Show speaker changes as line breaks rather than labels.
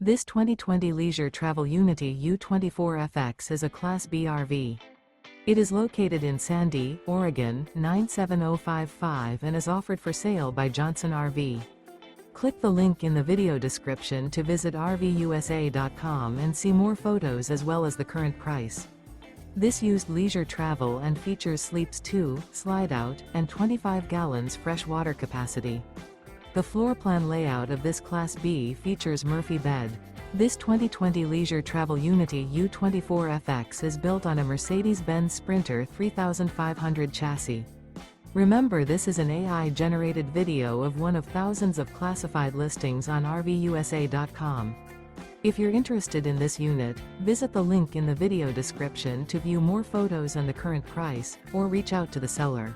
This 2020 Leisure Travel Unity U24FX is a Class B RV. It is located in Sandy, Oregon, 97055 and is offered for sale by Johnson RV. Click the link in the video description to visit RVUSA.com and see more photos as well as the current price. This used leisure travel and features sleeps 2, Slideout, and 25 gallons fresh water capacity. The floor plan layout of this Class B features Murphy bed. This 2020 Leisure Travel Unity U24FX is built on a Mercedes-Benz Sprinter 3500 chassis. Remember, this is an AI-generated video of one of thousands of classified listings on RVUSA.com. If you're interested in this unit, visit the link in the video description to view more photos and the current price, or reach out to the seller.